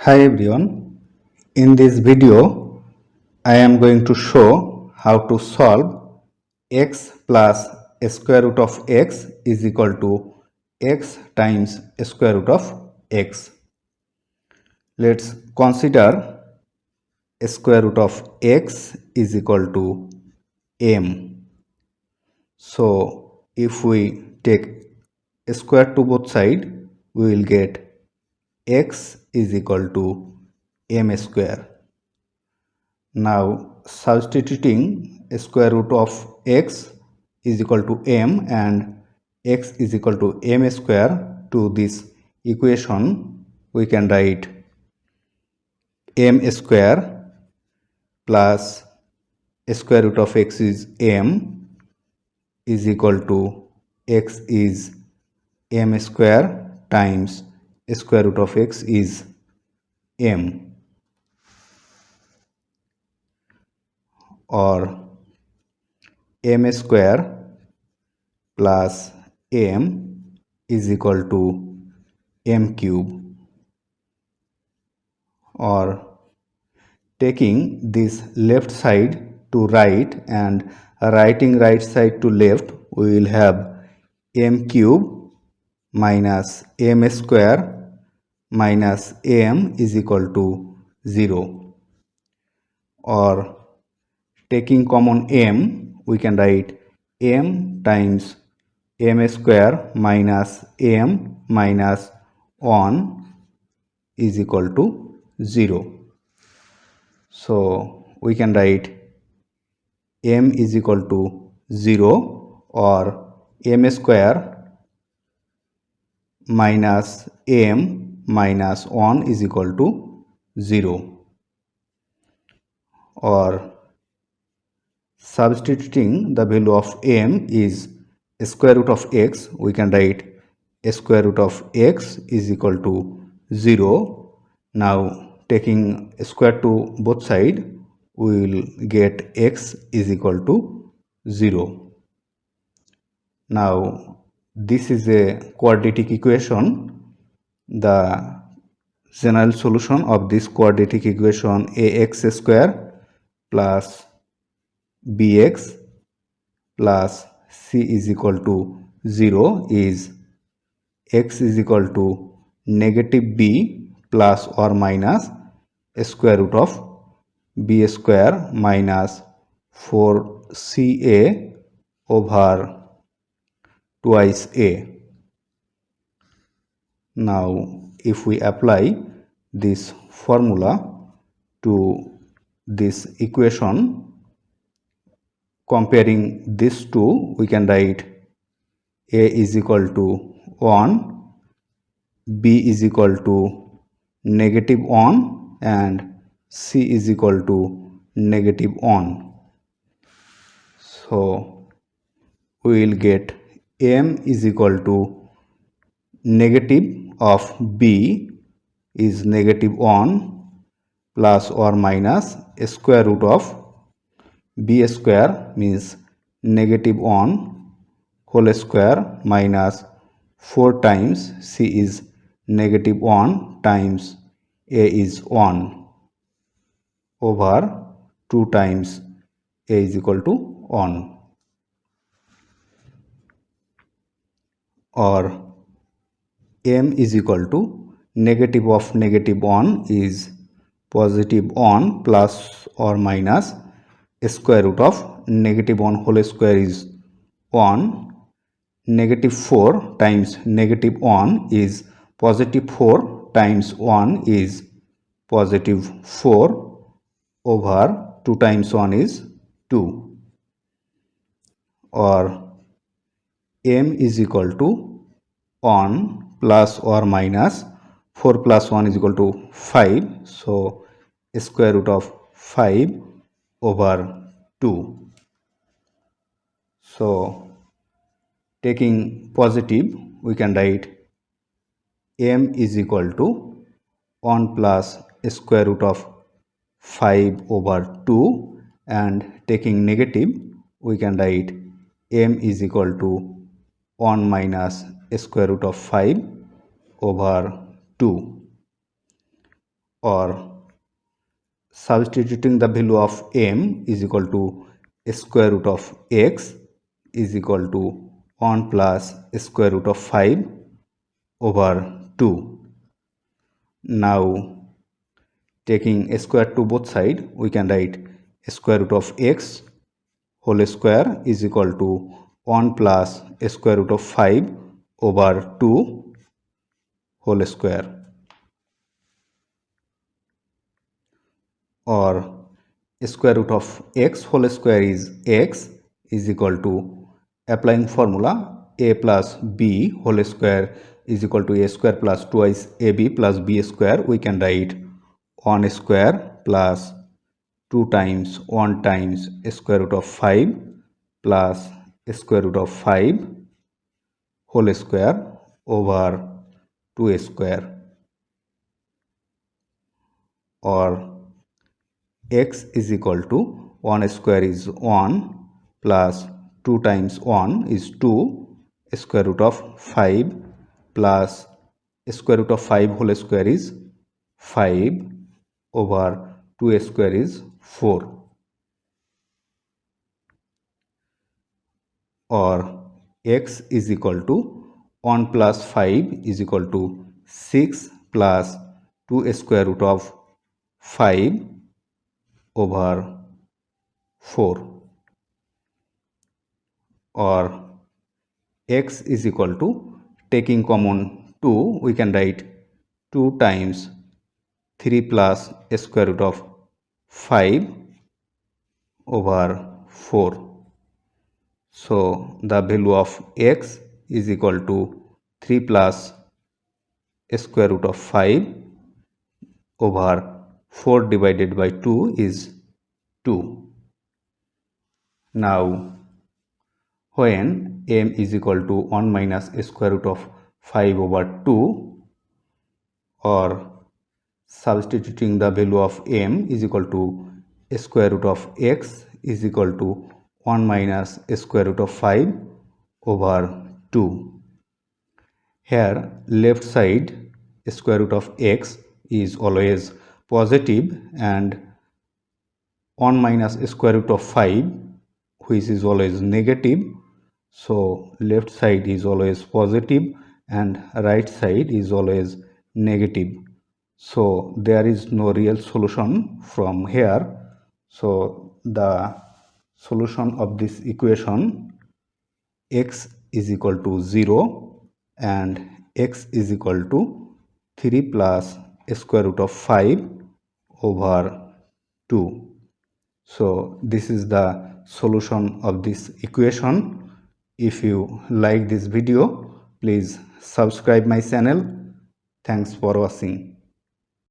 Hi everyone, in this video I am going to show how to solve x plus square root of x is equal to x times square root of x. Let's consider square root of x is equal to m. So if we take square to both sides, we will get x is equal to m square. Now substituting square root of x is equal to m and x is equal to m square to this equation, we can write m square plus square root of x is m is equal to x is m square times square root of x is m, or m square plus m is equal to m cube, or taking this left side to right and writing right side to left, we will have m cube minus m square minus m is equal to 0, or taking common m, we can write m times m square minus m minus 1 is equal to 0. So we can write m is equal to 0, or m square minus m minus 1 is equal to 0, or substituting the value of m is square root of x, we can write square root of x is equal to 0. Now taking square to both sides, we will get x is equal to 0. Now this is a quadratic equation. The general solution of this quadratic equation, ax square plus bx plus c is equal to 0, is x is equal to negative b plus or minus square root of b square minus 4ca over twice a. Now if we apply this formula to this equation, comparing these two, we can write a is equal to 1, b is equal to negative 1 and c is equal to negative 1. So we will get m is equal to negative of b is negative 1 plus or minus square root of b square means negative 1 whole square minus 4 times c is negative 1 times a is 1 over 2 times a is equal to 1, or m is equal to negative of negative 1 is positive 1 plus or minus square root of negative 1 whole square is 1. Negative 4 times negative 1 is positive 4 times 1 is positive 4 over 2 times 1 is 2, or m is equal to 1 plus or minus 4 plus 1 is equal to 5. So square root of 5 over 2. So taking positive, we can write m is equal to 1 plus square root of 5 over 2, and taking negative, we can write m is equal to 1 minus square root of 5 over 2, or substituting the value of m is equal to square root of x is equal to 1 plus square root of 5 over 2. Now taking a square to both sides, we can write square root of x whole square is equal to 1 plus square root of 5 over 2 whole square, or square root of x whole square is x is equal to, applying formula, a plus b whole square is equal to a square plus twice ab plus b square. We can write 1 square plus 2 times 1 times square root of 5 plus square root of 5 whole square over 2 square, or x is equal to 1 square is 1 plus 2 times 1 is 2 square root of 5 plus square root of 5 whole square is 5 over 2 square is 4, or x is equal to 1 plus 5 is equal to 6 plus 2 square root of 5 over 4, or x is equal to, taking common 2, we can write 2 times 3 plus square root of 5 over 4. So the value of x is equal to 3 plus square root of 5 over 4 divided by 2 is 2. Now when m is equal to 1 minus square root of 5 over 2, or substituting the value of m is equal to square root of x is equal to 1 minus square root of 5 over 2. Here left side square root of x is always positive and 1 minus square root of 5 which is always negative. So left side is always positive and right side is always negative. So there is no real solution from here. So the solution of this equation, x is equal to 0 and x is equal to 3 plus square root of 5 over 2. So this is the solution of this equation. If you like this video, please subscribe my channel. Thanks for watching.